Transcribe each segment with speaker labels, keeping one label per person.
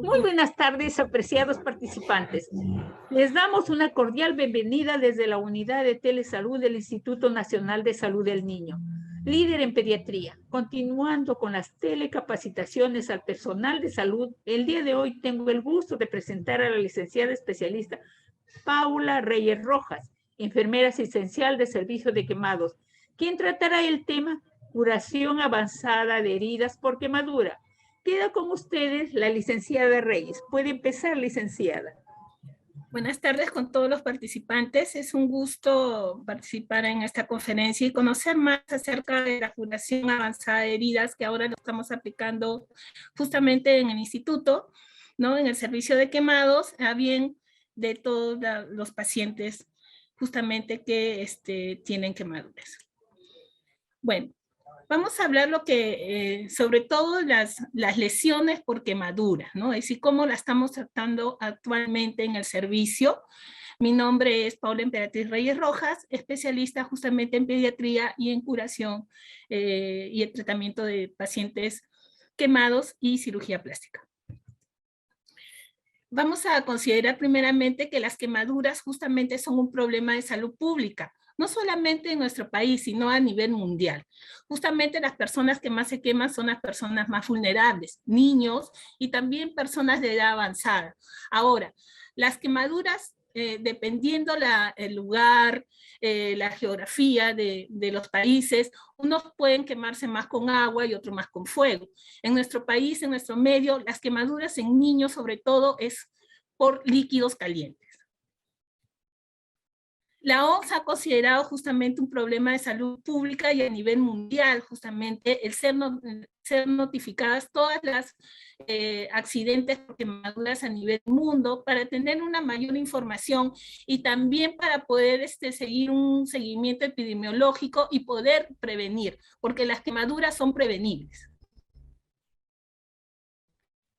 Speaker 1: Muy buenas tardes, apreciados participantes. Les damos una cordial bienvenida desde la Unidad de Telesalud del Instituto Nacional de Salud del Niño, líder en pediatría. Continuando con las telecapacitaciones al personal de salud, el día de hoy tengo el gusto de presentar a la licenciada especialista Paula Reyes Rojas, enfermera asistencial de servicio de quemados, quien tratará el tema curación avanzada de heridas por quemadura. Queda con ustedes la licenciada Reyes. Puede empezar, licenciada.
Speaker 2: Buenas tardes con todos los participantes. Es un gusto participar en esta conferencia y conocer más acerca de la curación avanzada de heridas que ahora lo estamos aplicando justamente en el instituto, ¿no? En el servicio de quemados, a bien de todos los pacientes justamente que tienen quemaduras. Bueno, vamos a hablar sobre todo las lesiones por quemadura, ¿no? Es decir, cómo la estamos tratando actualmente en el servicio. Mi nombre es Paula Emperatriz Reyes Rojas, especialista justamente en pediatría y en curación y el tratamiento de pacientes quemados y cirugía plástica. Vamos a considerar primeramente que las quemaduras justamente son un problema de salud pública, no solamente en nuestro país, sino a nivel mundial. Justamente las personas que más se queman son las personas más vulnerables, niños y también personas de edad avanzada. Ahora, las quemaduras, dependiendo el lugar, la geografía de los países, unos pueden quemarse más con agua y otros más con fuego. En nuestro país, en nuestro medio, las quemaduras en niños sobre todo es por líquidos calientes. La OMS ha considerado justamente un problema de salud pública y a nivel mundial, justamente el ser notificadas todas las accidentes por quemaduras a nivel mundo para tener una mayor información y también para poder seguir un seguimiento epidemiológico y poder prevenir, porque las quemaduras son prevenibles.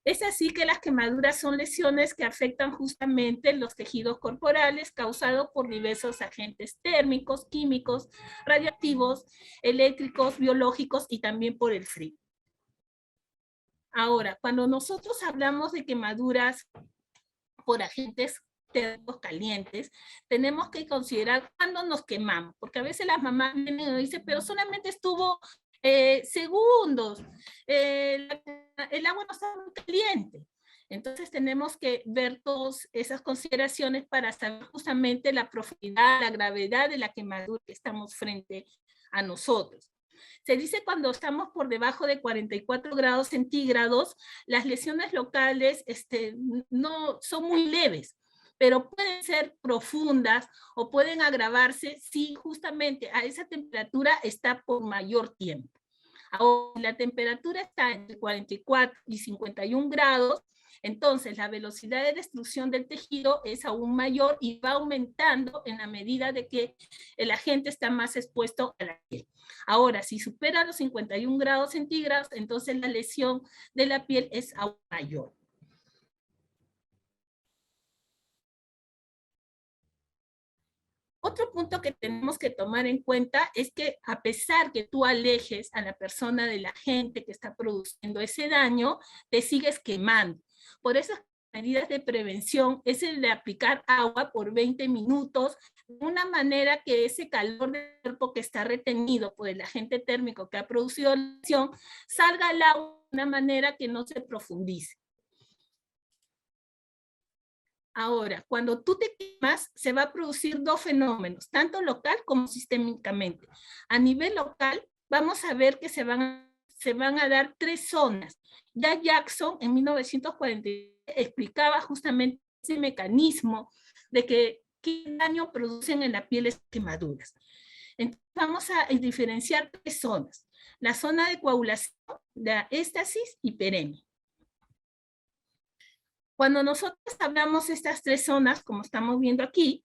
Speaker 2: Es así que las quemaduras son lesiones que afectan justamente los tejidos corporales causados por diversos agentes térmicos, químicos, radiactivos, eléctricos, biológicos y también por el frío. Ahora, cuando nosotros hablamos de quemaduras por agentes térmicos calientes, tenemos que considerar cuándo nos quemamos, porque a veces las mamás vienen y dicen, pero solamente estuvo segundos, el agua no está muy caliente. Entonces tenemos que ver todas esas consideraciones para saber justamente la profundidad, la gravedad de la quemadura que estamos frente a nosotros. Se dice cuando estamos por debajo de 44 grados centígrados, las lesiones locales no son muy leves, pero pueden ser profundas o pueden agravarse si justamente a esa temperatura está por mayor tiempo. Ahora, la temperatura está entre 44 y 51 grados, entonces la velocidad de destrucción del tejido es aún mayor y va aumentando en la medida de que el agente está más expuesto a la piel. Ahora, si supera los 51 grados centígrados, entonces la lesión de la piel es aún mayor. Otro punto que tenemos que tomar en cuenta es que a pesar que tú alejes a la persona del agente que está produciendo ese daño, te sigues quemando. Por eso medidas de prevención es el de aplicar agua por 20 minutos, de una manera que ese calor del cuerpo que está retenido por el agente térmico que ha producido la lesión salga al agua de una manera que no se profundice. Ahora, cuando tú te quemas, se va a producir dos fenómenos, tanto local como sistémicamente. A nivel local, vamos a ver que se van a dar tres zonas. Ya Jackson, en 1940, explicaba justamente ese mecanismo de qué daño producen en la piel las quemaduras. Entonces, vamos a diferenciar tres zonas. La zona de coagulación, la éstasis y peremia. Cuando nosotros hablamos de estas tres zonas, como estamos viendo aquí,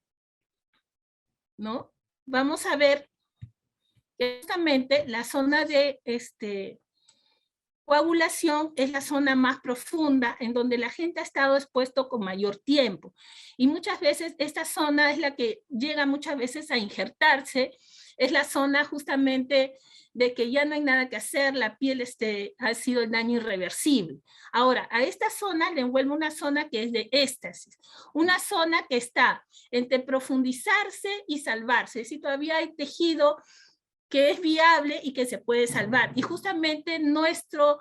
Speaker 2: ¿no? Vamos a ver que justamente la zona de coagulación es la zona más profunda en donde la gente ha estado expuesto con mayor tiempo. Y muchas veces esta zona es la que llega muchas veces a injertarse es la zona justamente de que ya no hay nada que hacer, la piel ha sido el daño irreversible. Ahora, a esta zona le envuelve una zona que es de éxtasis, una zona que está entre profundizarse y salvarse, es decir, todavía hay tejido que es viable y que se puede salvar. Y justamente nuestro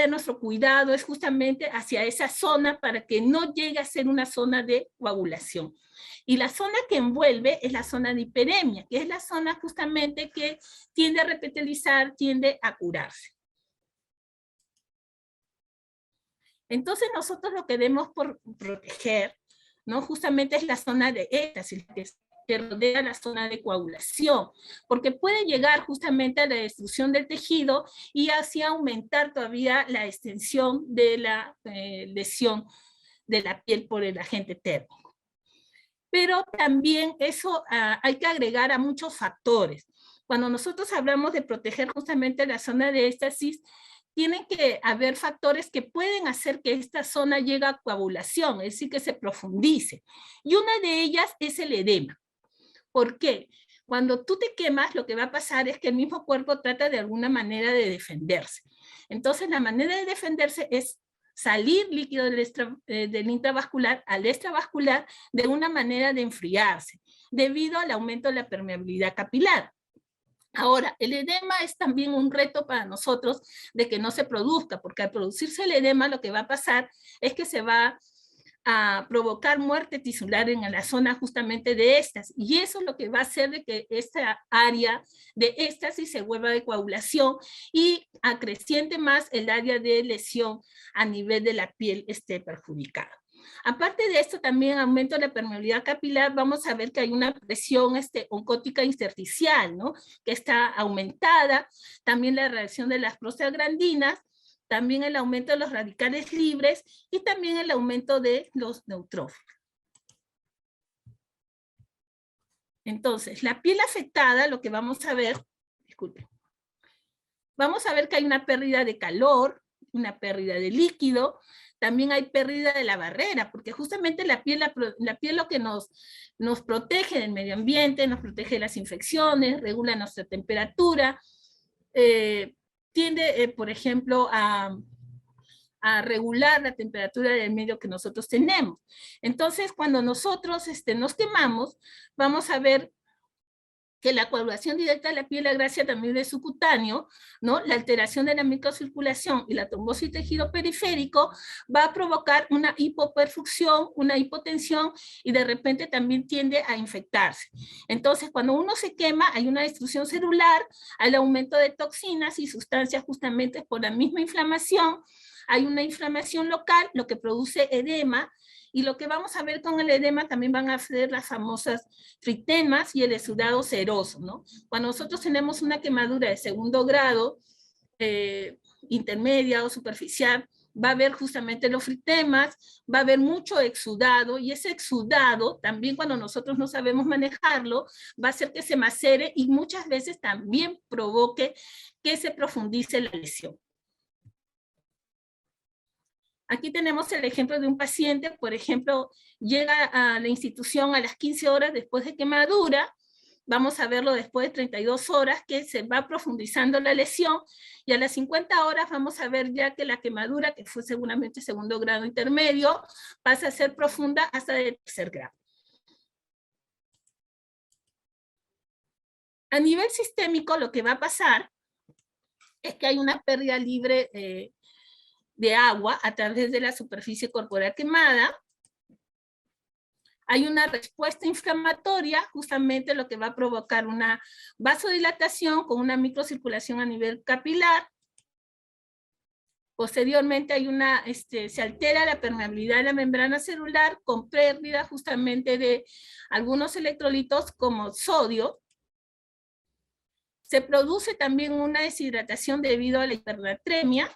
Speaker 2: nuestro cuidado es justamente hacia esa zona para que no llegue a ser una zona de coagulación. Y la zona que envuelve es la zona de hiperemia, que es la zona justamente que tiende a repetalizar, tiende a curarse. Entonces nosotros lo que debemos proteger, ¿no? Justamente es la zona de éxtasis, que rodea la zona de coagulación, porque puede llegar justamente a la destrucción del tejido y así aumentar todavía la extensión de la lesión de la piel por el agente térmico. Pero también eso hay que agregar a muchos factores. Cuando nosotros hablamos de proteger justamente la zona de éxtasis, tienen que haber factores que pueden hacer que esta zona llegue a coagulación, es decir, que se profundice. Y una de ellas es el edema. ¿Por qué? Cuando tú te quemas, lo que va a pasar es que el mismo cuerpo trata de alguna manera de defenderse. Entonces, la manera de defenderse es salir líquido del intravascular al extravascular de una manera de enfriarse, debido al aumento de la permeabilidad capilar. Ahora, el edema es también un reto para nosotros de que no se produzca, porque al producirse el edema lo que va a pasar es que se va a provocar muerte tisular en la zona justamente de éxtasis, y eso es lo que va a hacer de que esta área de éxtasis se vuelva de coagulación y acreciente más el área de lesión a nivel de la piel perjudicada. Aparte de esto, también aumento de la permeabilidad capilar, vamos a ver que hay una presión oncótica intersticial, ¿no? Que está aumentada, también la reacción de las prostaglandinas, también el aumento de los radicales libres y también el aumento de los neutrófilos. Entonces, la piel afectada, lo que vamos a ver, disculpen, vamos a ver que hay una pérdida de calor, una pérdida de líquido, también hay pérdida de la barrera, porque justamente la piel lo que nos protege del medio ambiente, nos protege de las infecciones, regula nuestra temperatura, tiende, por ejemplo, a regular la temperatura del medio que nosotros tenemos. Entonces, cuando nosotros nos quemamos, vamos a ver que la coagulación directa de la piel gracias también de subcutáneo, ¿no? La alteración de la microcirculación y la trombosis tejido periférico va a provocar una hipoperfusión, una hipotensión y de repente también tiende a infectarse. Entonces, cuando uno se quema, hay una destrucción celular, hay aumento de toxinas y sustancias justamente por la misma inflamación, hay una inflamación local, lo que produce edema, y lo que vamos a ver con el edema también van a ser las famosas fritemas y el exudado seroso, ¿no? Cuando nosotros tenemos una quemadura de segundo grado, intermedia o superficial, va a haber justamente los fritemas, va a haber mucho exudado, y ese exudado también cuando nosotros no sabemos manejarlo, va a hacer que se macere y muchas veces también provoque que se profundice la lesión. Aquí tenemos el ejemplo de un paciente, por ejemplo, llega a la institución a las 15 horas después de quemadura, vamos a verlo después de 32 horas que se va profundizando la lesión, y a las 50 horas vamos a ver ya que la quemadura, que fue seguramente segundo grado intermedio, pasa a ser profunda hasta el tercer grado. A nivel sistémico, lo que va a pasar es que hay una pérdida libre de agua a través de la superficie corporal quemada. Hay una respuesta inflamatoria, justamente lo que va a provocar una vasodilatación con una microcirculación a nivel capilar. Posteriormente hay se altera la permeabilidad de la membrana celular con pérdida justamente de algunos electrolitos como sodio. Se produce también una deshidratación debido a la hipernatremia.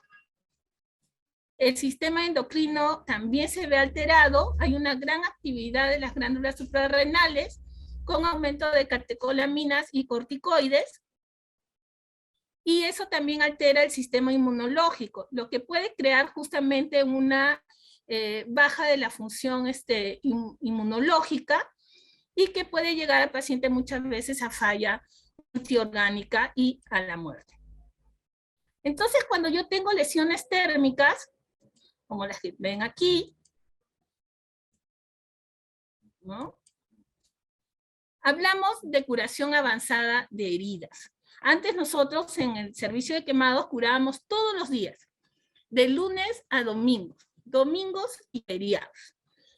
Speaker 2: El sistema endocrino también se ve alterado, hay una gran actividad de las glándulas suprarrenales con aumento de catecolaminas y corticoides, y eso también altera el sistema inmunológico, lo que puede crear justamente una baja de la función inmunológica, y que puede llegar al paciente muchas veces a falla antiorgánica y a la muerte. Entonces, cuando yo tengo lesiones térmicas, como las que ven aquí, ¿no? Hablamos de curación avanzada de heridas. Antes nosotros en el servicio de quemados curábamos todos los días, de lunes a domingos y feriados,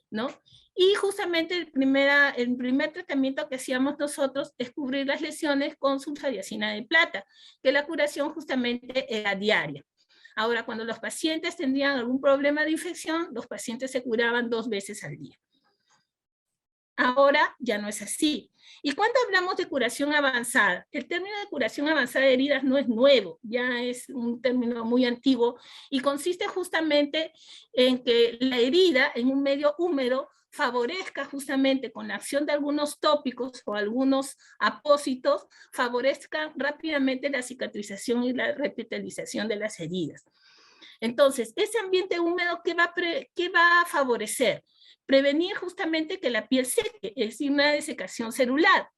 Speaker 2: ¿no? Y justamente el primer tratamiento que hacíamos nosotros es cubrir las lesiones con sulfadiazina de plata, que la curación justamente era diaria. Ahora, cuando los pacientes tendrían algún problema de infección, los pacientes se curaban 2 veces al día. Ahora ya no es así. ¿Y cuando hablamos de curación avanzada? El término de curación avanzada de heridas no es nuevo, ya es un término muy antiguo y consiste justamente en que la herida en un medio húmedo favorezca justamente con la acción de algunos tópicos o algunos apósitos, favorezcan rápidamente la cicatrización y la repitalización de las heridas. Entonces, ese ambiente húmedo, ¿qué va a favorecer? Prevenir justamente que la piel seque, es decir, una desecación celular,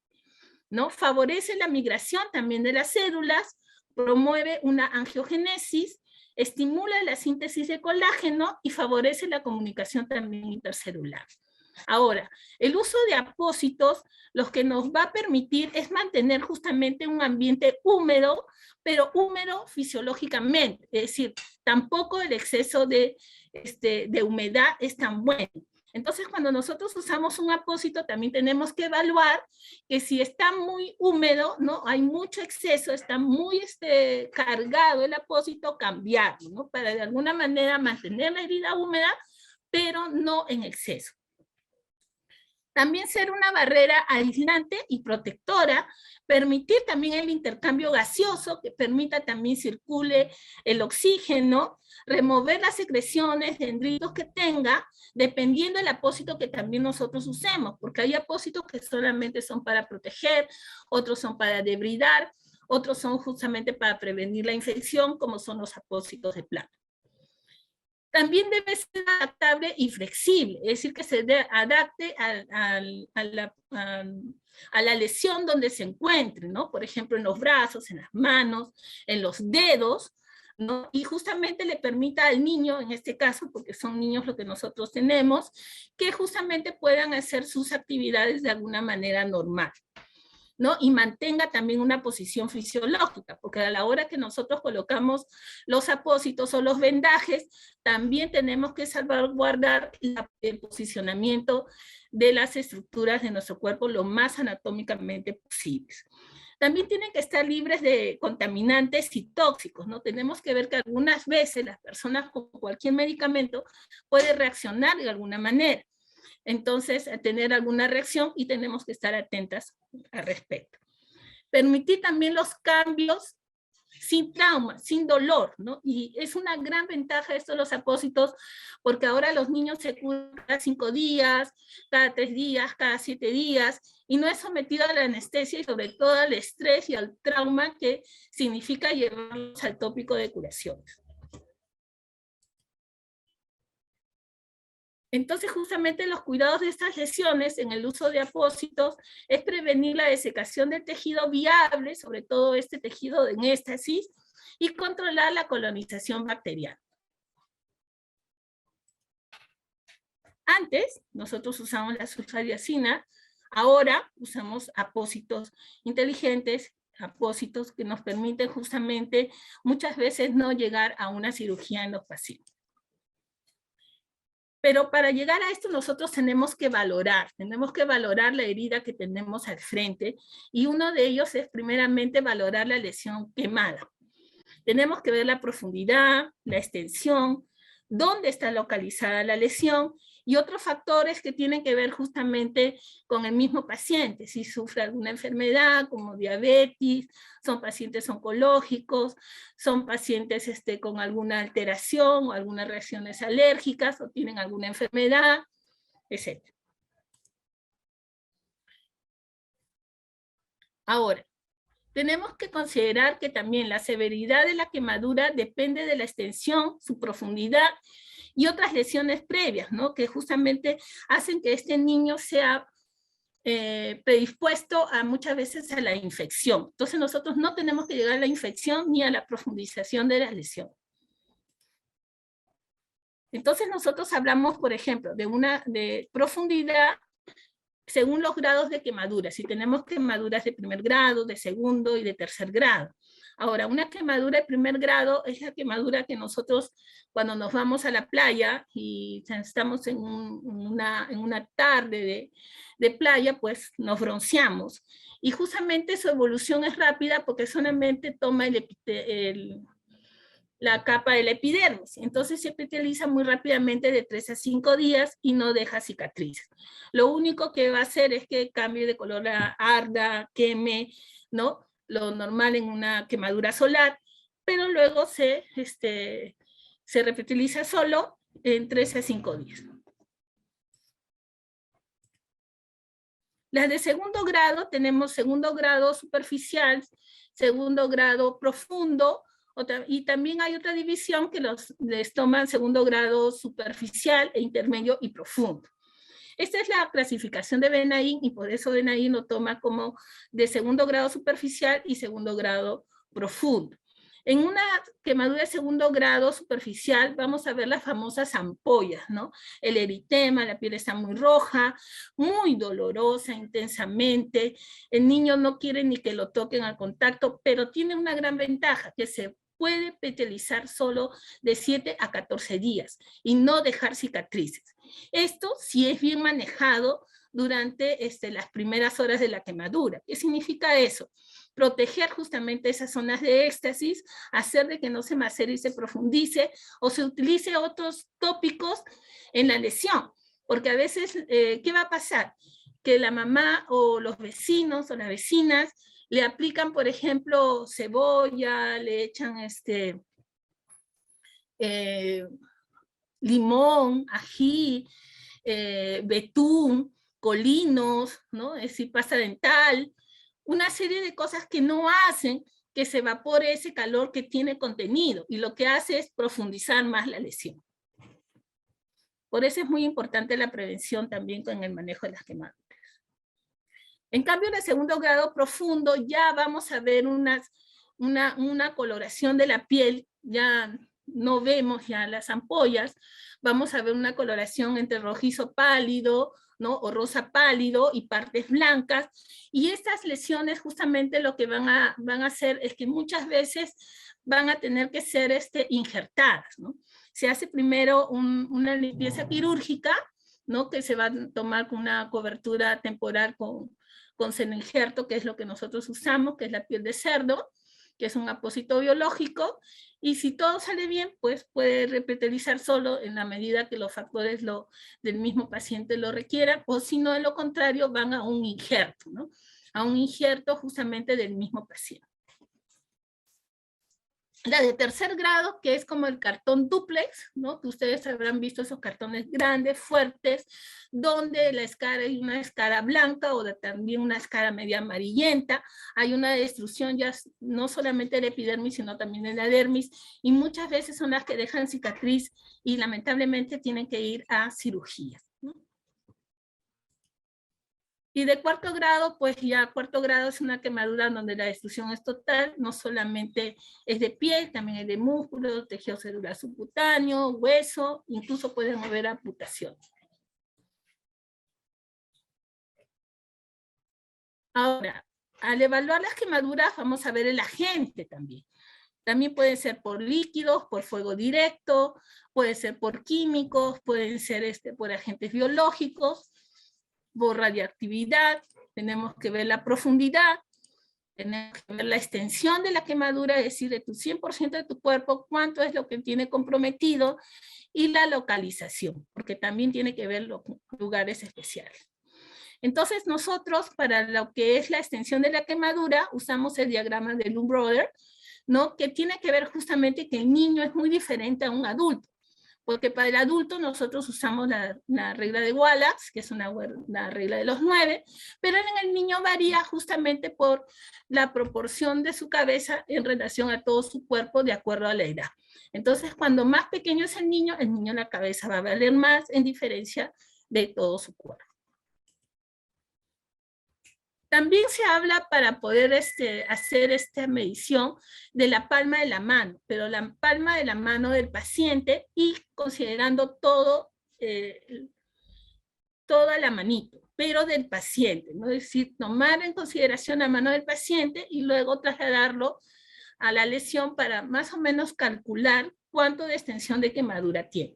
Speaker 2: ¿no? Favorece la migración también de las células, promueve una angiogénesis, estimula la síntesis de colágeno y favorece la comunicación también intercelular. Ahora, el uso de apósitos lo que nos va a permitir es mantener justamente un ambiente húmedo, pero húmedo fisiológicamente, es decir, tampoco el exceso de humedad es tan bueno. Entonces, cuando nosotros usamos un apósito, también tenemos que evaluar que si está muy húmedo, ¿no? Hay mucho exceso, está muy cargado el apósito, cambiarlo, ¿no? Para de alguna manera mantener la herida húmeda, pero no en exceso. También ser una barrera aislante y protectora, permitir también el intercambio gaseoso, que permita también circule el oxígeno, remover las secreciones, dendritos que tenga, dependiendo del apósito que también nosotros usemos, porque hay apósitos que solamente son para proteger, otros son para debridar, otros son justamente para prevenir la infección, como son los apósitos de plata. También debe ser adaptable y flexible, es decir, que se adapte a la lesión donde se encuentre, ¿no? Por ejemplo, en los brazos, en las manos, en los dedos, ¿no? Y justamente le permita al niño, en este caso, porque son niños lo que nosotros tenemos, que justamente puedan hacer sus actividades de alguna manera normal, ¿no? Y mantenga también una posición fisiológica, porque a la hora que nosotros colocamos los apósitos o los vendajes, también tenemos que salvaguardar el posicionamiento de las estructuras de nuestro cuerpo lo más anatómicamente posibles. También tienen que estar libres de contaminantes y tóxicos, ¿no? Tenemos que ver que algunas veces las personas con cualquier medicamento pueden reaccionar de alguna manera. Entonces, a tener alguna reacción y tenemos que estar atentas al respecto. Permitir también los cambios sin trauma, sin dolor, ¿no? Y es una gran ventaja esto de los apósitos, porque ahora los niños se curan cada 5 días, cada 3 días, cada 7 días, y no es sometido a la anestesia y sobre todo al estrés y al trauma que significa llevarlos al tópico de curaciones. Entonces, justamente los cuidados de estas lesiones en el uso de apósitos es prevenir la desecación del tejido viable, sobre todo este tejido en éstasis, y controlar la colonización bacteriana. Antes, nosotros usamos la sulfadiazina, ahora usamos apósitos inteligentes, apósitos que nos permiten justamente muchas veces no llegar a una cirugía en los pacientes. Pero para llegar a esto nosotros tenemos que valorar la herida que tenemos al frente, y uno de ellos es primeramente valorar la lesión quemada. Tenemos que ver la profundidad, la extensión, dónde está localizada la lesión, y otros factores que tienen que ver justamente con el mismo paciente, si sufre alguna enfermedad como diabetes, son pacientes oncológicos, son pacientes con alguna alteración o algunas reacciones alérgicas o tienen alguna enfermedad, etc. Ahora, tenemos que considerar que también la severidad de la quemadura depende de la extensión, su profundidad y otras lesiones previas, ¿no? Que justamente hacen que este niño sea predispuesto a muchas veces a la infección. Entonces nosotros no tenemos que llegar a la infección ni a la profundización de la lesión. Entonces nosotros hablamos, por ejemplo, de profundidad según los grados de quemadura. Si tenemos quemaduras de primer grado, de segundo y de tercer grado. Ahora, una quemadura de primer grado es la quemadura que nosotros, cuando nos vamos a la playa y estamos en una tarde de playa, pues nos bronceamos. Y justamente su evolución es rápida porque solamente toma la capa de la epidermis. Entonces se epiteliza muy rápidamente de 3 a 5 días y no deja cicatrices. Lo único que va a hacer es que cambie de color, arda, queme, ¿no? Lo normal en una quemadura solar, pero luego se repitiliza solo en 3 a 5 días. Las de segundo grado, tenemos segundo grado superficial, segundo grado profundo, y también hay otra división que les toman segundo grado superficial, e intermedio y profundo. Esta es la clasificación de Benaim, y por eso Benaim lo toma como de segundo grado superficial y segundo grado profundo. En una quemadura de segundo grado superficial vamos a ver las famosas ampollas, ¿no? El eritema, la piel está muy roja, muy dolorosa, intensamente. El niño no quiere ni que lo toquen al contacto, pero tiene una gran ventaja, que se puede epitelizar solo de 7 a 14 días y no dejar cicatrices. Esto sí es bien manejado durante las primeras horas de la quemadura. ¿Qué significa eso? Proteger justamente esas zonas de éxtasis, hacer de que no se macere y se profundice, o se utilice otros tópicos en la lesión. Porque a veces, ¿qué va a pasar? Que la mamá o los vecinos o las vecinas le aplican, por ejemplo, cebolla, le echan limón, ají, betún, colinos, ¿no? Es decir, pasta dental, una serie de cosas que no hacen que se evapore ese calor que tiene contenido, y lo que hace es profundizar más la lesión. Por eso es muy importante la prevención también con el manejo de las quemaduras. En cambio, en el segundo grado profundo ya vamos a ver una coloración de la piel, ya no vemos ya las ampollas, vamos a ver una coloración entre rojizo pálido, ¿no? O rosa pálido y partes blancas, y estas lesiones justamente lo que van a hacer es que muchas veces van a tener que ser injertadas, ¿no? Se hace primero una limpieza quirúrgica, ¿no? Que se va a tomar con una cobertura temporal con seno-injerto, que es lo que nosotros usamos, que es la piel de cerdo, que es un apósito biológico, y si todo sale bien, pues puede repetizar solo en la medida que los factores del mismo paciente lo requieran, o si no, de lo contrario, van a un injerto, ¿no? A un injerto justamente del mismo paciente. La de tercer grado, que es como el cartón dúplex, ¿no? Que ustedes habrán visto esos cartones grandes, fuertes, donde la escara hay una escara blanca o también una escara media amarillenta. Hay una destrucción ya no solamente de la epidermis, sino también de la dermis, y muchas veces son las que dejan cicatriz y lamentablemente tienen que ir a cirugía, ¿no? Y de cuarto grado, pues ya cuarto grado es una quemadura donde la destrucción es total, no solamente es de piel, también es de músculo, tejido celular subcutáneo, hueso, incluso pueden haber amputaciones. Ahora, al evaluar las quemaduras vamos a ver el agente también. También puede ser por líquidos, por fuego directo, puede ser por químicos, pueden ser por agentes biológicos, por radiactividad. Tenemos que ver la profundidad, tenemos que ver la extensión de la quemadura, es decir, de tu 100% de tu cuerpo, cuánto es lo que tiene comprometido, y la localización, porque también tiene que ver los lugares especiales. Entonces nosotros, para lo que es la extensión de la quemadura, usamos el diagrama de Lohn-Brother, ¿no? Que tiene que ver justamente que el niño es muy diferente a un adulto. Porque para el adulto nosotros usamos la regla de Wallace, que es la regla de los 9, pero en el niño varía justamente por la proporción de su cabeza en relación a todo su cuerpo de acuerdo a la edad. Entonces, cuando más pequeño es el niño la cabeza va a valer más en diferencia de todo su cuerpo. También se habla para poder hacer esta medición de la palma de la mano, pero la palma de la mano del paciente y considerando todo, toda la manito, pero del paciente, ¿no? Es decir, tomar en consideración la mano del paciente y luego trasladarlo a la lesión para más o menos calcular cuánto de extensión de quemadura tiene.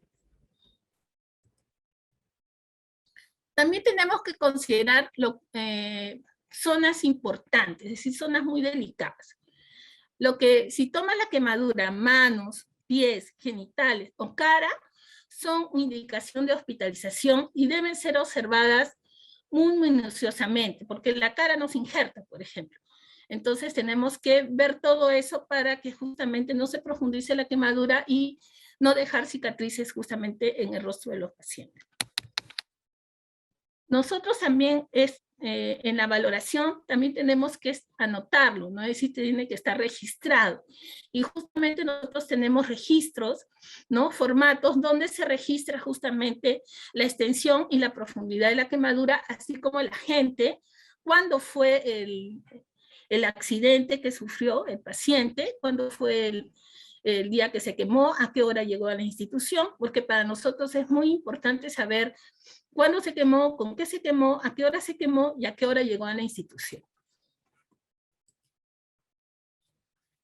Speaker 2: También tenemos que considerar zonas importantes, es decir, zonas muy delicadas. Si tomas la quemadura, manos, pies, genitales o cara, son indicación de hospitalización y deben ser observadas muy minuciosamente, porque la cara nos injerta, por ejemplo. Entonces tenemos que ver todo eso para que justamente no se profundice la quemadura y no dejar cicatrices justamente en el rostro de los pacientes. Nosotros también en la valoración también tenemos que anotarlo, ¿no? Es decir, tiene que estar registrado. Y justamente nosotros tenemos registros, ¿no? Formatos donde se registra justamente la extensión y la profundidad de la quemadura, así como el agente, cuándo fue el accidente que sufrió el paciente, cuándo fue el día que se quemó, a qué hora llegó a la institución, porque para nosotros es muy importante saber cuándo se quemó, con qué se quemó, a qué hora se quemó y a qué hora llegó a la institución.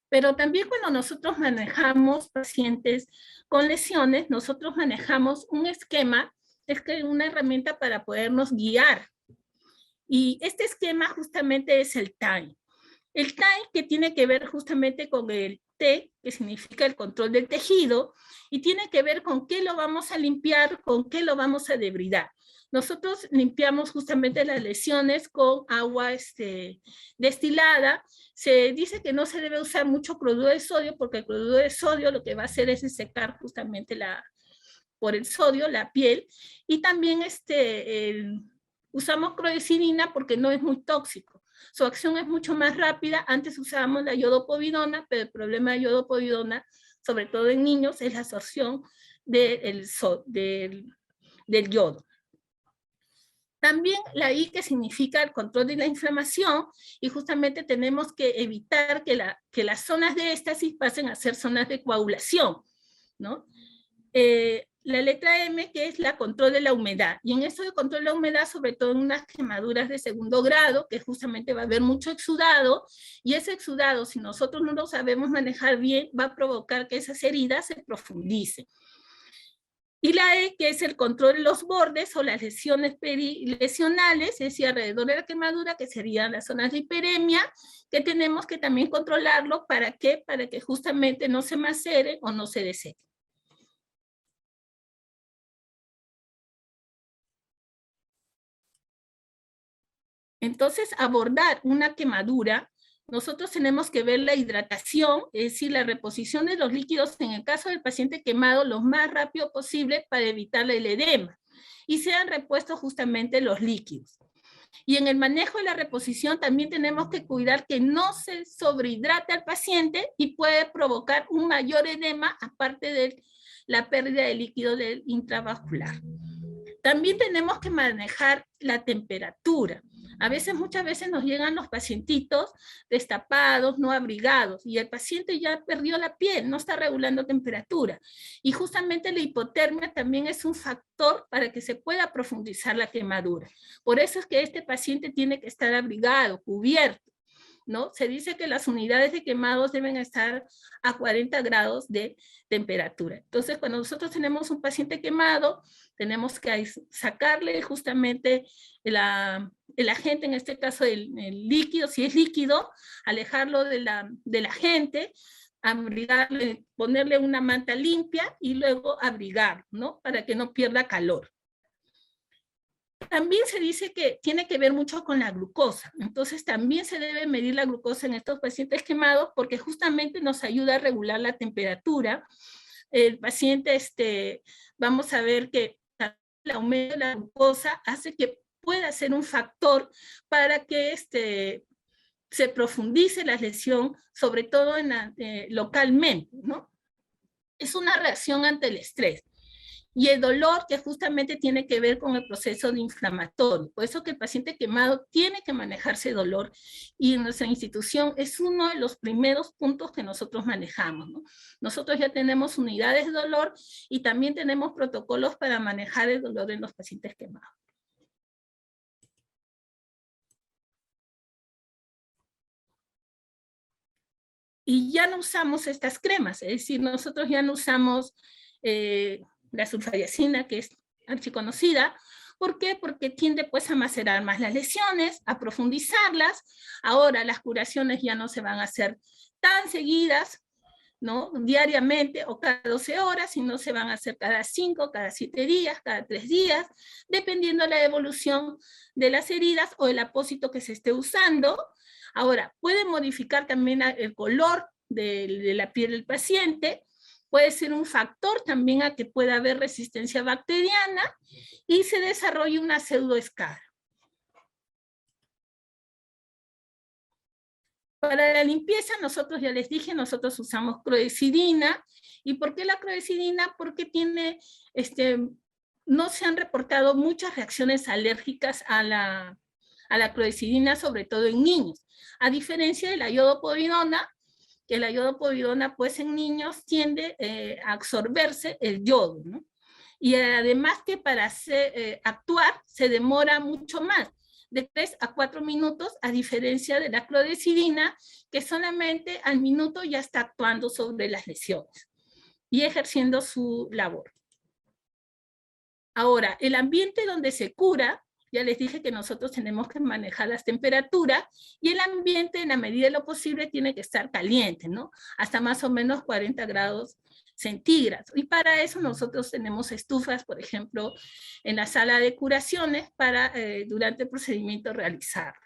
Speaker 2: Pero también cuando nosotros manejamos pacientes con lesiones, nosotros manejamos un esquema, es que una herramienta para podernos guiar. Y este esquema justamente es el TIME. El TIME que tiene que ver justamente con el T, que significa el control del tejido, y tiene que ver con qué lo vamos a limpiar, con qué lo vamos a debridar. Nosotros limpiamos justamente las lesiones con agua destilada. Se dice que no se debe usar mucho cloruro de sodio, porque el cloruro de sodio lo que va a hacer es secar justamente por el sodio la piel. Y también usamos clorexidina porque no es muy tóxico. Su acción es mucho más rápida. Antes usábamos la iodopovidona, pero el problema de iodopovidona, sobre todo en niños, es la absorción del yodo. También la I, que significa el control de la inflamación, y justamente tenemos que evitar que las zonas de éstasis pasen a ser zonas de coagulación, ¿no? La letra M, que es la control de la humedad, y en esto de control de la humedad, sobre todo en unas quemaduras de segundo grado, que justamente va a haber mucho exudado, y ese exudado, si nosotros no lo sabemos manejar bien, va a provocar que esas heridas se profundicen. Y la E, que es el control de los bordes o las lesiones perilesionales, es decir, alrededor de la quemadura, que serían las zonas de hiperemia, que tenemos que también controlarlo. ¿Para qué? Para que justamente no se maceren o no se desequen. Entonces, abordar una quemadura, nosotros tenemos que ver la hidratación, es decir, la reposición de los líquidos en el caso del paciente quemado lo más rápido posible para evitar el edema y sean repuestos justamente los líquidos. Y en el manejo de la reposición también tenemos que cuidar que no se sobrehidrate al paciente y puede provocar un mayor edema aparte de la pérdida de líquido del intravascular. También tenemos que manejar la temperatura. Muchas veces nos llegan los pacientitos destapados, no abrigados, y el paciente ya perdió la piel, no está regulando temperatura. Y justamente la hipotermia también es un factor para que se pueda profundizar la quemadura. Por eso es que este paciente tiene que estar abrigado, cubierto, ¿no? Se dice que las unidades de quemados deben estar a 40 grados de temperatura. Entonces, cuando nosotros tenemos un paciente quemado, tenemos que sacarle justamente el agente, en este caso el líquido, si es líquido, alejarlo del agente, abrigarle, ponerle una manta limpia y luego abrigar, ¿no? Para que no pierda calor. También se dice que tiene que ver mucho con la glucosa. Entonces también se debe medir la glucosa en estos pacientes quemados porque justamente nos ayuda a regular la temperatura. El paciente, vamos a ver que el aumento de la glucosa hace que pueda ser un factor para que se profundice la lesión, sobre todo localmente, ¿no? Es una reacción ante el estrés. Y el dolor que justamente tiene que ver con el proceso de inflamatorio. Por eso que el paciente quemado tiene que manejarse dolor y en nuestra institución es uno de los primeros puntos que nosotros manejamos, ¿no? Nosotros ya tenemos unidades de dolor y también tenemos protocolos para manejar el dolor en los pacientes quemados. Y ya no usamos estas cremas, es decir, nosotros ya no usamos la sulfadiacina, que es archiconocida. ¿Por qué? Porque tiende pues a macerar más las lesiones, a profundizarlas. Ahora las curaciones ya no se van a hacer tan seguidas, ¿no? Diariamente o cada 12 horas, sino se van a hacer cada 5, cada 7 días, cada 3 días, dependiendo de la evolución de las heridas o el apósito que se esté usando. Ahora, puede modificar también el color de la piel del paciente, puede ser un factor también a que pueda haber resistencia bacteriana y se desarrolle una pseudoescara. Para la limpieza, nosotros ya les dije, nosotros usamos clorexidina. ¿Y por qué la clorexidina? Porque tiene, no se han reportado muchas reacciones alérgicas a la clorexidina, sobre todo en niños. A diferencia de la iodopovidona, que la iodopovidona pues en niños tiende a absorberse el yodo, ¿no? Y además que para actuar se demora mucho más, de 3 a 4 minutos, a diferencia de la clorexidina, que solamente al minuto ya está actuando sobre las lesiones y ejerciendo su labor. Ahora, el ambiente donde se cura, ya les dije que nosotros tenemos que manejar las temperaturas y el ambiente en la medida de lo posible tiene que estar caliente, ¿no? Hasta más o menos 40 grados centígrados. Y para eso nosotros tenemos estufas, por ejemplo, en la sala de curaciones para durante el procedimiento realizarlo.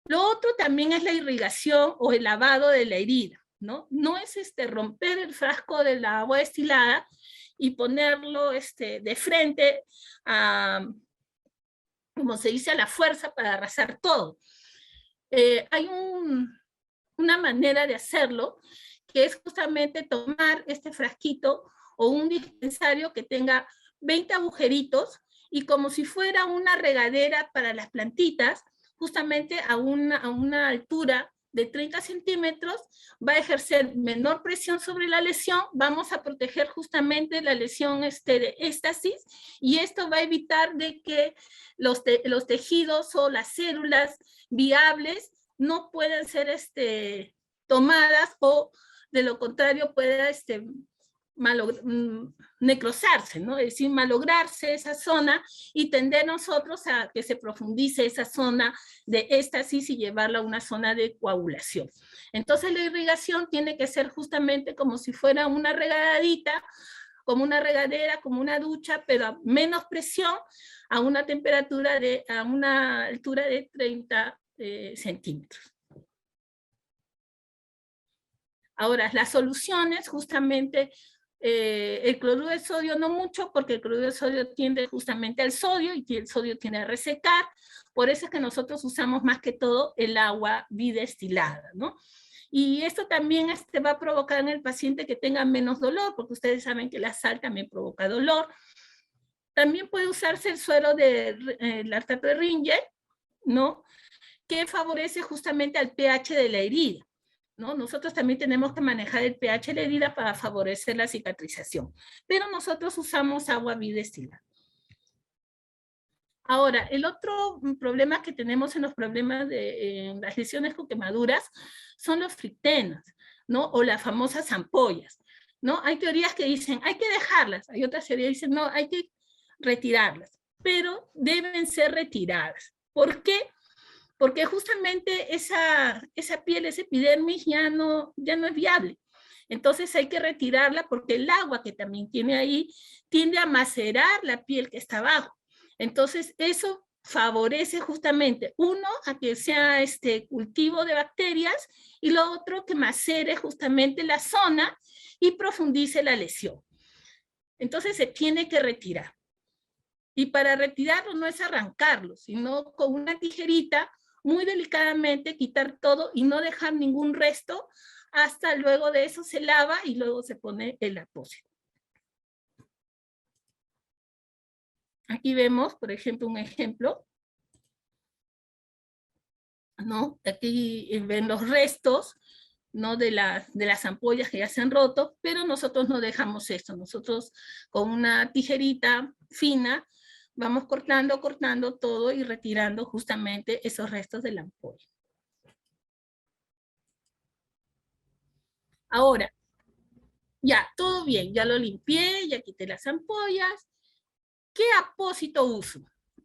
Speaker 2: Lo otro también es la irrigación o el lavado de la herida, ¿no? No es romper el frasco de la agua destilada y ponerlo de frente a, como se dice, a la fuerza para arrasar todo. Hay una manera de hacerlo, que es justamente tomar este frasquito o un dispensario que tenga 20 agujeritos y como si fuera una regadera para las plantitas, justamente a una altura de 30 centímetros, va a ejercer menor presión sobre la lesión, vamos a proteger justamente la lesión de éstasis, y esto va a evitar de que los tejidos o las células viables no puedan ser tomadas o de lo contrario pueda necrosarse, ¿no? Es decir, malograrse esa zona y tender nosotros a que se profundice esa zona de éstasis y llevarla a una zona de coagulación. Entonces la irrigación tiene que ser justamente como si fuera una regadadita, como una regadera, como una ducha, pero a menos presión, a una temperatura a una altura de 30 centímetros. Ahora, las soluciones, justamente, el cloruro de sodio no mucho, porque el cloruro de sodio tiende justamente al sodio, y el sodio tiende a resecar, por eso es que nosotros usamos más que todo el agua bidestilada, ¿no? Y esto también va a provocar en el paciente que tenga menos dolor, porque ustedes saben que la sal también provoca dolor. También puede usarse el suero de lactato de Ringer, ¿no? Que favorece justamente al pH de la herida, ¿no? Nosotros también tenemos que manejar el pH de la herida para favorecer la cicatrización, pero nosotros usamos agua bidestilada. Ahora, el otro problema que tenemos en los problemas de las lesiones con quemaduras son los frictenas, ¿no? O las famosas ampollas, ¿no? Hay teorías que dicen, hay que dejarlas, hay otras teorías que dicen, no, hay que retirarlas, pero deben ser retiradas. ¿Por qué? Porque justamente esa piel, esa epidermis ya no es viable. Entonces hay que retirarla porque el agua que también tiene ahí tiende a macerar la piel que está abajo. Entonces eso favorece justamente, uno, a que sea cultivo de bacterias, y lo otro, que macere justamente la zona y profundice la lesión. Entonces se tiene que retirar. Y para retirarlo no es arrancarlo, sino con una tijerita, muy delicadamente quitar todo y no dejar ningún resto, hasta luego de eso se lava y luego se pone el apósito. Aquí vemos, por ejemplo, un ejemplo, ¿no? Aquí ven los restos, ¿no? de las ampollas que ya se han roto, pero nosotros no dejamos esto. Nosotros con una tijerita fina vamos cortando, cortando todo y retirando justamente esos restos de la ampolla. Ahora, ya, todo bien, ya lo limpié, ya quité las ampollas. ¿Qué apósito uso?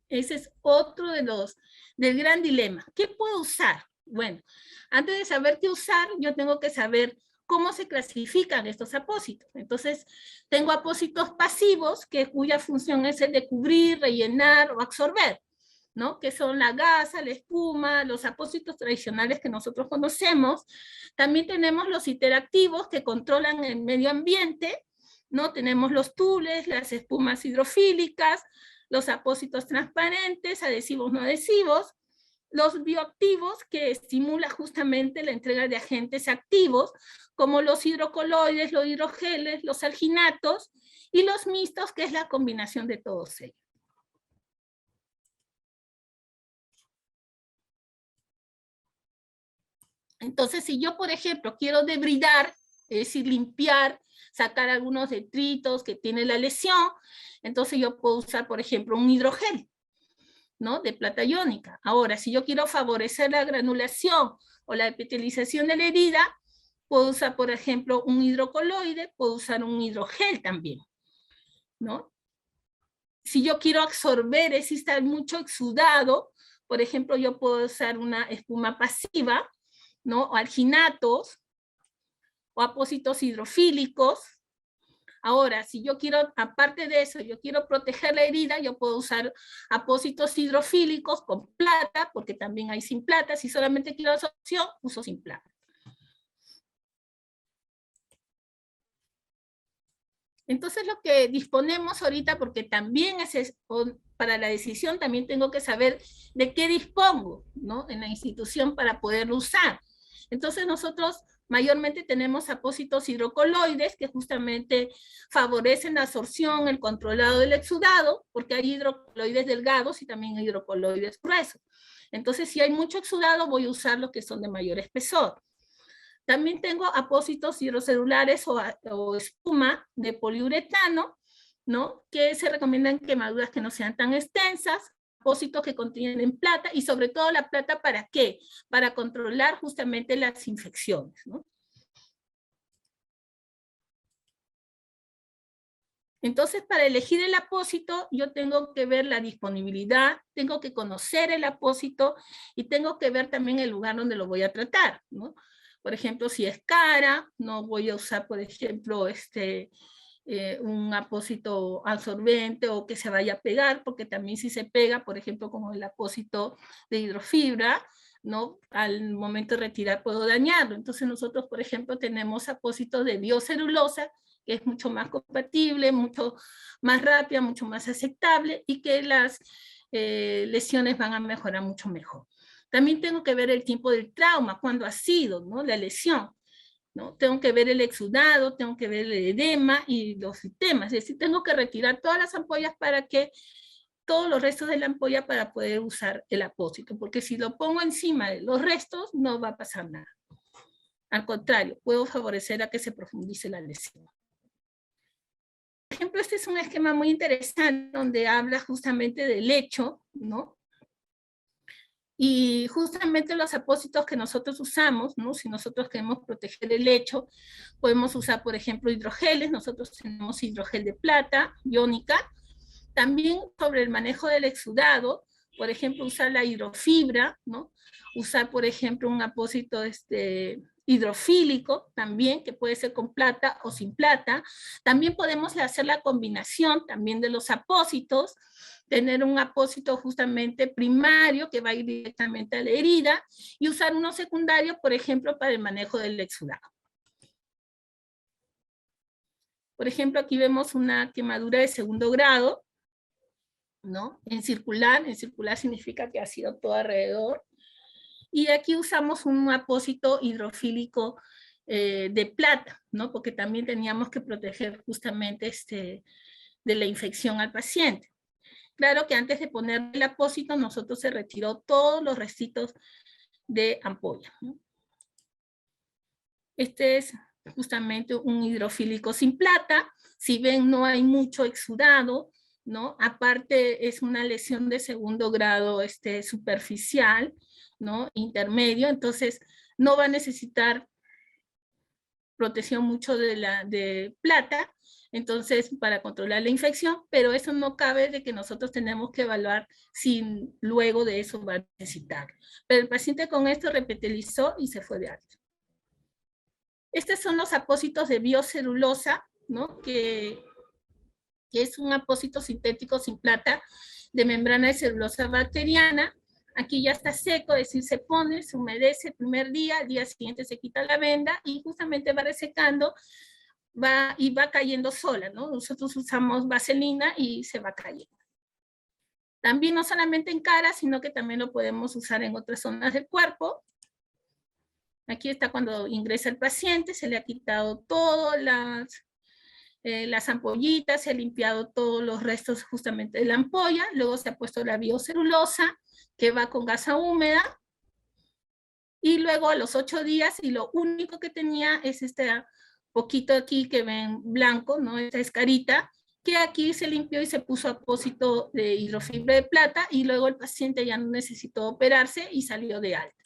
Speaker 2: Ese es otro del gran dilema. ¿Qué puedo usar? Bueno, antes de saber qué usar, yo tengo que saber cómo se clasifican estos apósitos. Entonces, tengo apósitos pasivos, cuya función es el de cubrir, rellenar o absorber, ¿no? Que son la gasa, la espuma, los apósitos tradicionales que nosotros conocemos. También tenemos los interactivos que controlan el medio ambiente, ¿no? Tenemos los tules, las espumas hidrofílicas, los apósitos transparentes, adhesivos no adhesivos, los bioactivos que estimulan justamente la entrega de agentes activos, como los hidrocoloides, los hidrogeles, los alginatos, y los mixtos, que es la combinación de todos ellos. Entonces, si yo, por ejemplo, quiero debridar, es decir, limpiar, sacar algunos detritos que tiene la lesión, entonces yo puedo usar, por ejemplo, un hidrogel, ¿no? De plata iónica. Ahora, si yo quiero favorecer la granulación o la epitelización de la herida, puedo usar, por ejemplo, un hidrocoloide, puedo usar un hidrogel también, ¿no? Si yo quiero absorber, es decir, está mucho exudado, por ejemplo, yo puedo usar una espuma pasiva, ¿no? O alginatos, o apósitos hidrofílicos. Ahora, si yo quiero, aparte de eso, yo quiero proteger la herida, yo puedo usar apósitos hidrofílicos con plata, porque también hay sin plata. Si solamente quiero absorción, uso sin plata. Entonces, lo que disponemos ahorita, porque también para la decisión también tengo que saber de qué dispongo, ¿no? En la institución para poderlo usar. Entonces, nosotros mayormente tenemos apósitos hidrocoloides que justamente favorecen la absorción, el controlado del exudado, porque hay hidrocoloides delgados y también hidrocoloides gruesos. Entonces, si hay mucho exudado, voy a usar los que son de mayor espesor. También tengo apósitos hidrocelulares o espuma de poliuretano, ¿no? Que se recomiendan quemaduras que no sean tan extensas, apósitos que contienen plata, y sobre todo la plata, ¿para qué? Para controlar justamente las infecciones, ¿no? Entonces, para elegir el apósito, yo tengo que ver la disponibilidad, tengo que conocer el apósito y tengo que ver también el lugar donde lo voy a tratar, ¿no? Por ejemplo, si es cara, no voy a usar, por ejemplo, un apósito absorbente o que se vaya a pegar, porque también si se pega, por ejemplo, como el apósito de hidrofibra, ¿no? Al momento de retirar puedo dañarlo. Entonces nosotros, por ejemplo, tenemos apósitos de biocelulosa, que es mucho más compatible, mucho más rápida, mucho más aceptable, y que las lesiones van a mejorar mucho mejor. También tengo que ver el tiempo del trauma, cuándo ha sido, ¿no? La lesión, ¿no? Tengo que ver el exudado, tengo que ver el edema y los sistemas. Es decir, tengo que retirar todas las ampollas para que todos los restos de la ampolla para poder usar el apósito, porque si lo pongo encima de los restos, no va a pasar nada. Al contrario, puedo favorecer a que se profundice la lesión. Por ejemplo, este es un esquema muy interesante donde habla justamente del lecho, ¿no? Y justamente los apósitos que nosotros usamos, ¿no? Si nosotros queremos proteger el lecho, podemos usar, por ejemplo, hidrogeles. Nosotros tenemos hidrogel de plata, iónica. También sobre el manejo del exudado, por ejemplo, usar la hidrofibra, ¿no? Usar, por ejemplo, un apósito hidrofílico también, que puede ser con plata o sin plata. También podemos hacer la combinación también de los apósitos, tener un apósito justamente primario que va a ir directamente a la herida y usar uno secundario, por ejemplo, para el manejo del exudado. Por ejemplo, aquí vemos una quemadura de segundo grado, ¿no? En circular significa que ha sido todo alrededor. Y aquí usamos un apósito hidrofílico de plata, ¿no? Porque también teníamos que proteger justamente de la infección al paciente. Claro que antes de poner el apósito, nosotros se retiró todos los restitos de ampolla, ¿no? Este es justamente un hidrofílico sin plata. Si ven, no hay mucho exudado, ¿no? Aparte, es una lesión de segundo grado superficial, ¿no? Intermedio, entonces no va a necesitar protección mucho de plata, entonces para controlar la infección, pero eso no cabe de que nosotros tenemos que evaluar si luego de eso va a necesitar. Pero el paciente con esto repetilizó y se fue de alta. Estos son los apósitos de biocelulosa, ¿no? Que es un apósito sintético sin plata de membrana de celulosa bacteriana. Aquí ya está seco, es decir, se pone, se humedece el primer día, al día siguiente se quita la venda y justamente va resecando y va cayendo sola, ¿no? Nosotros usamos vaselina y se va cayendo. También no solamente en cara, sino que también lo podemos usar en otras zonas del cuerpo. Aquí está cuando ingresa el paciente, se le ha quitado todas las ampollitas, se ha limpiado todos los restos justamente de la ampolla, luego se ha puesto la biocelulosa, que va con gasa húmeda, y luego a los 8 días, y lo único que tenía es este poquito aquí que ven blanco, ¿no? Esta escarita, que aquí se limpió y se puso apósito de hidrofibra de plata, y luego el paciente ya no necesitó operarse y salió de alta.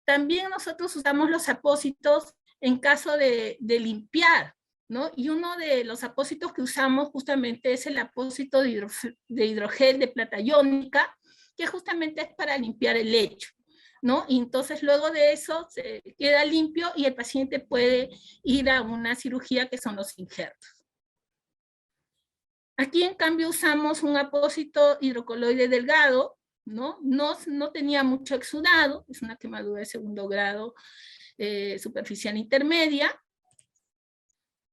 Speaker 2: También nosotros usamos los apósitos en caso de limpiar, ¿no? Y uno de los apósitos que usamos justamente es el apósito de hidrogel de plata iónica, que justamente es para limpiar el lecho, ¿no? Y entonces luego de eso se queda limpio y el paciente puede ir a una cirugía que son los injertos. Aquí en cambio usamos un apósito hidrocoloide delgado, ¿no? No tenía mucho exudado, es una quemadura de segundo grado superficial intermedia.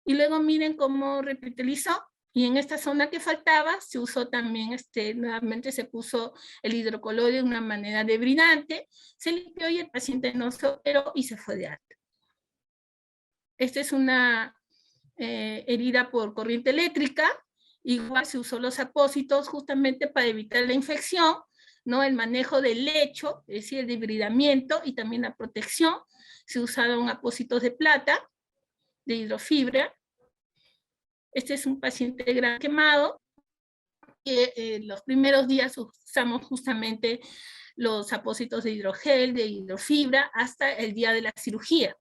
Speaker 2: Y luego miren cómo repetilizó. Y en esta zona que faltaba, se usó también, nuevamente se puso el hidrocoloide de una manera debridante, se limpió y el paciente no se operó y se fue de alta. Esta es una herida por corriente eléctrica. Igual se usó los apósitos justamente para evitar la infección, ¿no? El manejo del lecho, es decir, el debridamiento y también la protección. Se usaron apósitos de plata, de hidrofibra. Este es un paciente gran quemado, que los primeros días usamos justamente los apósitos de hidrogel, de hidrofibra, hasta el día de la cirugía,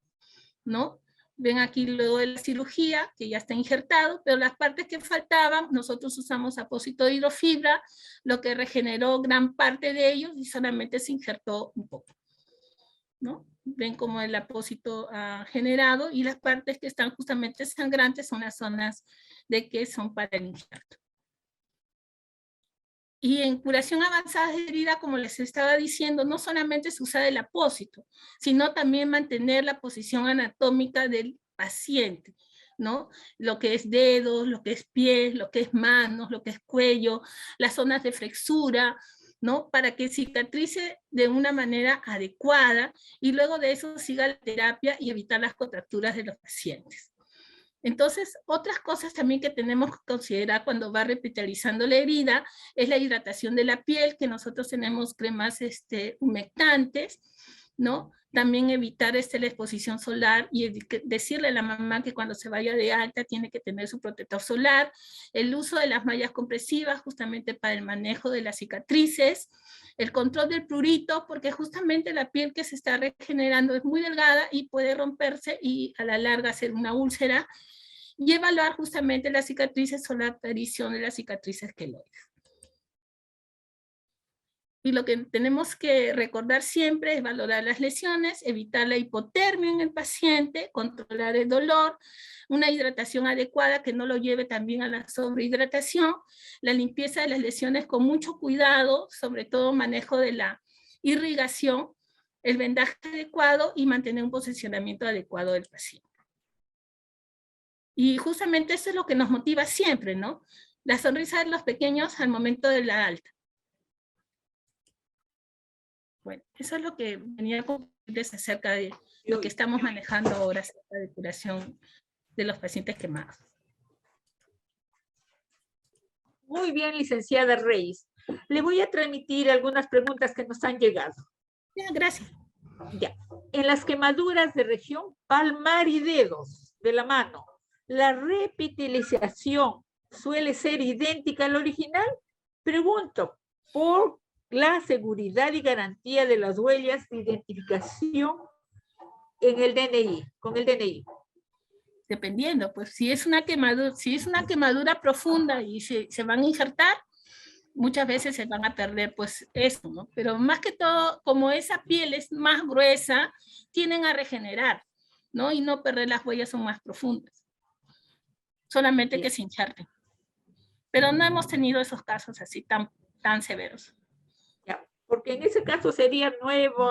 Speaker 2: ¿no? Ven aquí luego de la cirugía, que ya está injertado, pero las partes que faltaban, nosotros usamos apósito de hidrofibra, lo que regeneró gran parte de ellos y solamente se injertó un poco, ¿no? Ven cómo el apósito ha generado y las partes que están justamente sangrantes son las zonas de que son para el injerto. Y en curación avanzada de herida, como les estaba diciendo, no solamente se usa el apósito, sino también mantener la posición anatómica del paciente, ¿no? Lo que es dedos, lo que es pies, lo que es manos, lo que es cuello, las zonas de flexura, ¿no? Para que cicatrice de una manera adecuada y luego de eso siga la terapia y evitar las contracturas de los pacientes. Entonces, otras cosas también que tenemos que considerar cuando va revitalizando la herida es la hidratación de la piel, que nosotros tenemos cremas humectantes, ¿no? También evitar la exposición solar y decirle a la mamá que cuando se vaya de alta tiene que tener su protector solar, el uso de las mallas compresivas justamente para el manejo de las cicatrices, el control del prurito, porque justamente la piel que se está regenerando es muy delgada y puede romperse y a la larga hacer una úlcera, y evaluar justamente las cicatrices o la aparición de las cicatrices queloides. Y lo que tenemos que recordar siempre es valorar las lesiones, evitar la hipotermia en el paciente, controlar el dolor, una hidratación adecuada que no lo lleve también a la sobrehidratación, la limpieza de las lesiones con mucho cuidado, sobre todo manejo de la irrigación, el vendaje adecuado y mantener un posicionamiento adecuado del paciente. Y justamente eso es lo que nos motiva siempre, ¿no? La sonrisa de los pequeños al momento de la alta. Bueno, eso es lo que venía a contarles acerca de lo que estamos manejando ahora acerca de curación de los pacientes quemados.
Speaker 1: Muy bien, licenciada Reyes. Le voy a transmitir algunas preguntas que nos han llegado.
Speaker 2: Ya, gracias.
Speaker 1: Ya. En las quemaduras de región palmar y dedos de la mano, ¿la repitalización suele ser idéntica al original? Pregunto, por la seguridad y garantía de las huellas de identificación en el DNI, con el DNI.
Speaker 2: Dependiendo, pues si es una quemadura profunda y se van a injertar, muchas veces se van a perder pues eso, ¿no? Pero más que todo, como esa piel es más gruesa, tienden a regenerar, ¿no? Y no perder las huellas son más profundas. Solamente que se injerten. Pero no hemos tenido esos casos así tan severos.
Speaker 1: Ya, porque en ese caso sería nueva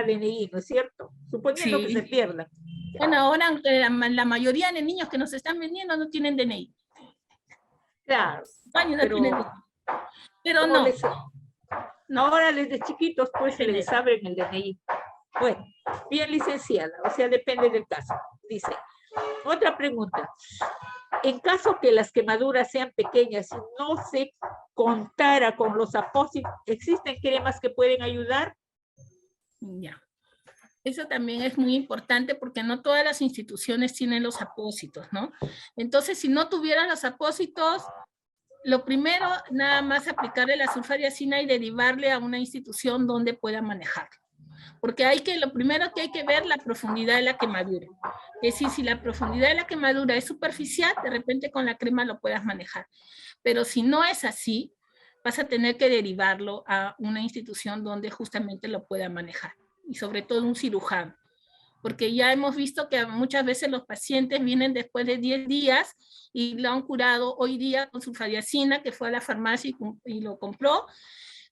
Speaker 1: DNI, ¿no es cierto? Suponiendo que se pierda.
Speaker 2: Bueno, ahora la mayoría de niños que nos están vendiendo no tienen DNI.
Speaker 1: Claro.
Speaker 2: Pero no.
Speaker 1: Ahora desde chiquitos pues se les abren el DNI. Bueno, bien licenciada, o sea, depende del caso. Dice, otra pregunta. En caso que las quemaduras sean pequeñas y no se contara con los apósitos, ¿existen cremas que pueden ayudar?
Speaker 2: Ya. Eso también es muy importante porque no todas las instituciones tienen los apósitos, ¿no? Entonces, si no tuvieran los apósitos, lo primero, nada más aplicarle la sulfadiazina y derivarle a una institución donde pueda manejarlo. Porque lo primero que hay que ver la profundidad de la quemadura. Es decir, si la profundidad de la quemadura es superficial, de repente con la crema lo puedas manejar. Pero si no es así, vas a tener que derivarlo a una institución donde justamente lo pueda manejar. Y sobre todo un cirujano. Porque ya hemos visto que muchas veces los pacientes vienen después de 10 días y lo han curado hoy día con sulfadiazina, que fue a la farmacia y lo compró.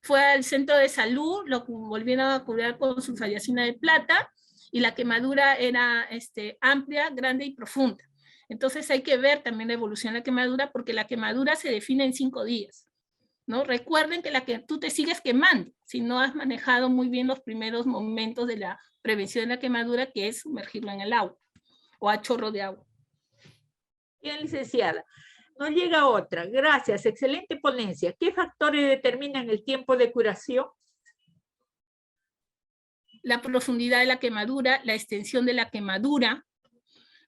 Speaker 2: Fue al centro de salud, lo volvieron a curar con sulfadiazina de plata y la quemadura era amplia, grande y profunda. Entonces hay que ver también la evolución de la quemadura porque la quemadura se define en 5 días. ¿No? Recuerden que tú te sigues quemando si no has manejado muy bien los primeros momentos de la prevención de la quemadura, que es sumergirlo en el agua o a chorro de agua.
Speaker 1: Bien, licenciada. Nos llega otra. Gracias. Excelente ponencia. ¿Qué factores determinan el tiempo de curación?
Speaker 2: La profundidad de la quemadura, la extensión de la quemadura,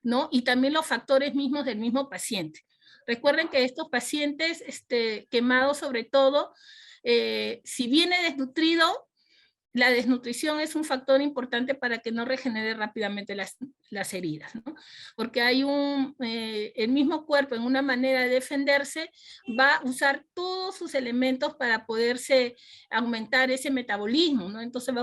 Speaker 2: ¿no? Y también los factores mismos del mismo paciente. Recuerden que estos pacientes quemados sobre todo, si viene desnutrido, la desnutrición es un factor importante para que no regenere rápidamente las heridas, ¿no? Porque hay el mismo cuerpo en una manera de defenderse va a usar todos sus elementos para poderse aumentar ese metabolismo, ¿no? Entonces va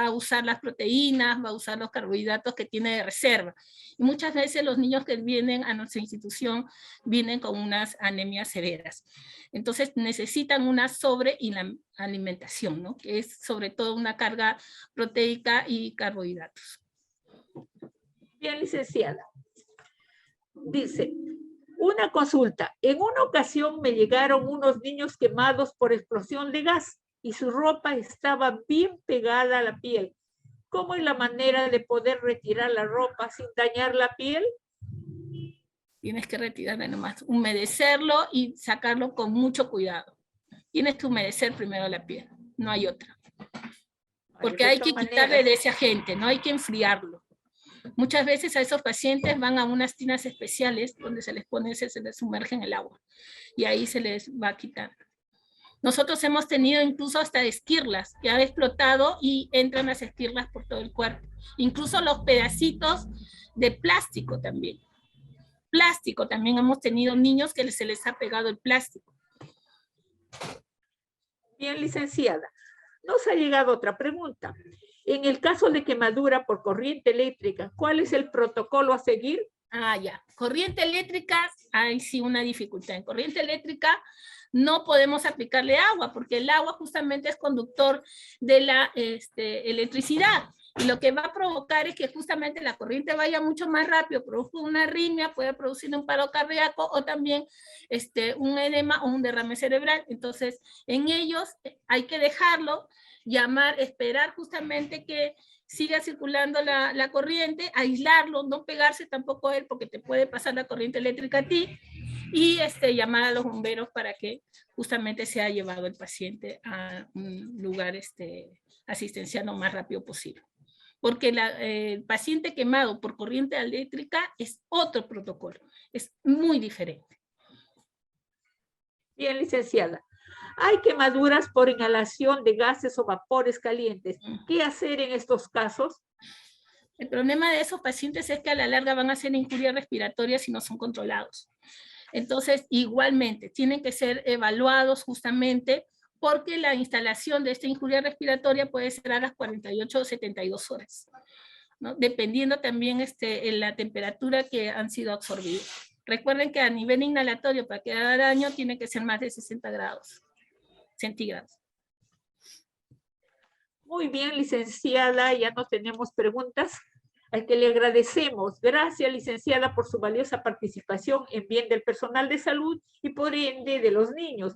Speaker 2: a usar las proteínas, va a usar los carbohidratos que tiene de reserva. Y muchas veces los niños que vienen a nuestra institución vienen con unas anemias severas. Entonces necesitan una sobrealimentación, ¿no? Que es sobre todo una carga proteica y carbohidratos.
Speaker 1: Bien, licenciada. Dice, una consulta. En una ocasión me llegaron unos niños quemados por explosión de gas y su ropa estaba bien pegada a la piel. ¿Cómo es la manera de poder retirar la ropa sin dañar la piel?
Speaker 2: Tienes que retirarla nomás, humedecerlo y sacarlo con mucho cuidado. Tienes que humedecer primero la piel, no hay otra. Porque hay que quitarle de ese agente, no hay que enfriarlo. Muchas veces a esos pacientes van a unas tinas especiales donde se les sumerge en el agua y ahí se les va quitando. Nosotros hemos tenido incluso hasta esquirlas que han explotado y entran las esquirlas por todo el cuerpo. Incluso los pedacitos de plástico también. Plástico, también hemos tenido niños que se les ha pegado el plástico.
Speaker 1: Bien, licenciada. Nos ha llegado otra pregunta. En el caso de quemadura por corriente eléctrica, ¿cuál es el protocolo a seguir?
Speaker 2: Ya. Corriente eléctrica, hay sí una dificultad. En corriente eléctrica no podemos aplicarle agua porque el agua justamente es conductor de la electricidad. Y lo que va a provocar es que justamente la corriente vaya mucho más rápido, produzca una arritmia, puede producir un paro cardíaco o también un edema o un derrame cerebral. Entonces, en ellos hay que dejarlo, esperar justamente que siga circulando la corriente, aislarlo, no pegarse tampoco a él porque te puede pasar la corriente eléctrica a ti y llamar a los bomberos para que justamente sea llevado el paciente a un lugar asistencial lo más rápido posible. Porque el paciente quemado por corriente eléctrica es otro protocolo, es muy diferente.
Speaker 1: Bien, licenciada. Hay quemaduras por inhalación de gases o vapores calientes. ¿Qué hacer en estos casos?
Speaker 2: El problema de esos pacientes es que a la larga van a hacer injurias respiratorias si no son controlados. Entonces, igualmente, tienen que ser evaluados justamente porque la instalación de esta injuria respiratoria puede ser a las 48 o 72 horas, ¿no? Dependiendo también en la temperatura que han sido absorbidos. Recuerden que a nivel inhalatorio, para que haga daño, tiene que ser más de 60 grados centígrados.
Speaker 1: Muy bien, licenciada, ya no tenemos preguntas, al que le agradecemos. Gracias, licenciada, por su valiosa participación en bien del personal de salud y por ende de los niños.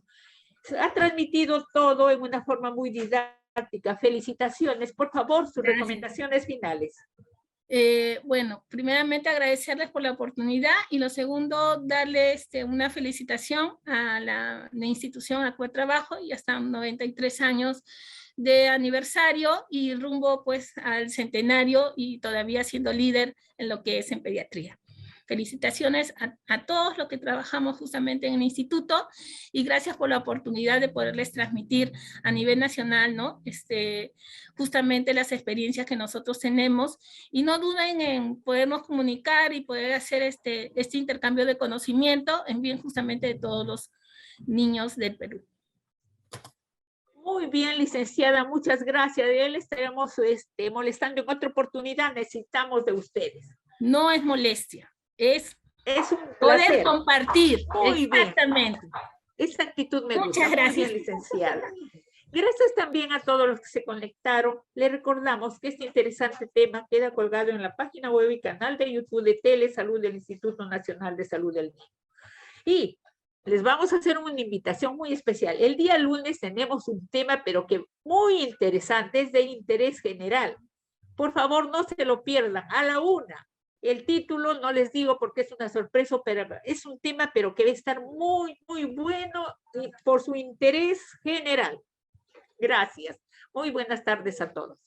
Speaker 1: Ha transmitido todo en una forma muy didáctica. Felicitaciones. Por favor, sus recomendaciones finales.
Speaker 2: Bueno, primeramente agradecerles por la oportunidad y lo segundo, darle una felicitación a la institución a cual trabajo y hasta 93 años de aniversario y rumbo pues al centenario y todavía siendo líder en lo que es en pediatría. Felicitaciones a todos los que trabajamos justamente en el instituto y gracias por la oportunidad de poderles transmitir a nivel nacional, ¿no? Justamente las experiencias que nosotros tenemos y no duden en podernos comunicar y poder hacer este intercambio de conocimiento en bien justamente de todos los niños del Perú.
Speaker 1: Muy bien, licenciada, muchas gracias. De él estaremos molestando en otra oportunidad. Necesitamos de ustedes.
Speaker 2: No es molestia, es
Speaker 1: un
Speaker 2: poder
Speaker 1: placer
Speaker 2: compartir.
Speaker 1: Muy
Speaker 2: exactamente.
Speaker 1: Bien. Esta actitud me gusta.
Speaker 2: Muchas gracias.
Speaker 1: Muy bien, licenciada. Gracias también a todos los que se conectaron. Les recordamos que este interesante tema queda colgado en la página web y canal de YouTube de Telesalud del Instituto Nacional de Salud del Niño. Y les vamos a hacer una invitación muy especial. El día lunes tenemos un tema, pero que muy interesante, es de interés general. Por favor, no se lo pierdan, a la 1. El título no les digo porque es una sorpresa, pero es un tema, pero que va a estar muy, muy bueno por su interés general. Gracias. Muy buenas tardes a todos.